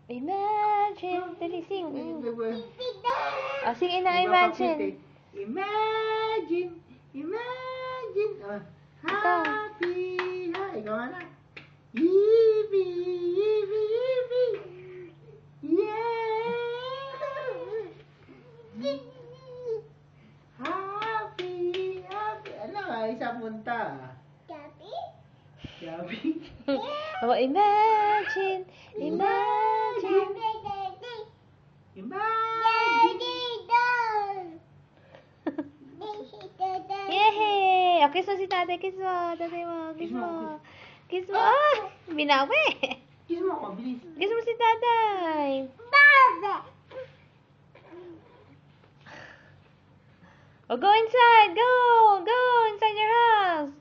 Imagine. Dali, sing. Oh, sing na imagine. Imagine. Imagine. Happy. Ikaw na. Yippee. Yippee. Yippee. Yeah. Happy. Happy. Ano nga? Isa punta. Gabi? Gabi. Oh, imagine. Imagine. Yehey! Oh, kiss mo si tatay. Kiss mo. Tatay mo. Kiss mo. Kiss mo. Ah! Binawi. Kiss mo ako, bilis. Kiss mo si tatay. Oh, go inside. Go. Go inside your house.